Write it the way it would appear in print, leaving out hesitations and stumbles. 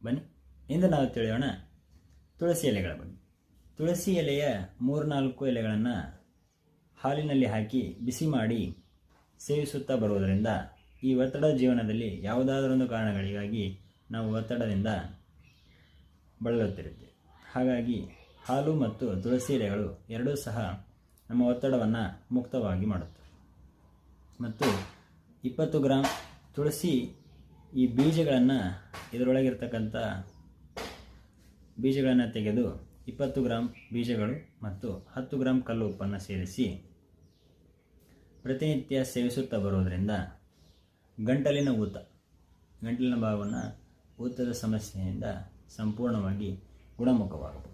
ಬನ್ನಿ ಇಂದು ನಾವು ತಿಳಿಯೋಣ ತುಳಸಿ ಎಲೆಗಳ ಬಗ್ಗೆ. ತುಳಸಿ ಎಲೆಯ 3-4 ಎಲೆಗಳನ್ನು ಹಾಲಿನಲ್ಲಿ ಹಾಕಿ ಬಿಸಿ ಮಾಡಿ ಸೇವಿಸುತ್ತಾ ಬರುವುದರಿಂದ ಈ ಒತ್ತಡ ಜೀವನದಲ್ಲಿ ಯಾವುದಾದರೊಂದು ಕಾರಣಗಳಿಗಾಗಿ ನಾವು ಒತ್ತಡದಿಂದ ಬಳಲುತ್ತಿರುತ್ತೇವೆ. ಹಾಗಾಗಿ ಹಾಲು ಮತ್ತು ತುಳಸಿ ಎಲೆಗಳು ಎರಡೂ ಸಹ ನಮ್ಮ ಒತ್ತಡವನ್ನು ಮುಕ್ತವಾಗಿ ಮಾಡುತ್ತವೆ. ಮತ್ತು 20 ಗ್ರಾಂ ತುಳಸಿ ಈ ಬೀಜಗಳನ್ನು ಇದರೊಳಗಿರ್ತಕ್ಕಂಥ ಬೀಜಗಳನ್ನು ತೆಗೆದು 20 ಗ್ರಾಂ ಬೀಜಗಳು ಮತ್ತು 10 ಗ್ರಾಂ ಕಲ್ಲು ಉಪ್ಪನ್ನು ಸೇರಿಸಿ ಪ್ರತಿನಿತ್ಯ ಸೇವಿಸುತ್ತಾ ಬರುವುದರಿಂದ ಗಂಟಲಿನ ಭಾಗವನ್ನು ಊತದ ಸಮಸ್ಯೆಯಿಂದ ಸಂಪೂರ್ಣವಾಗಿ ಗುಣಮುಖವಾಗಬಹುದು.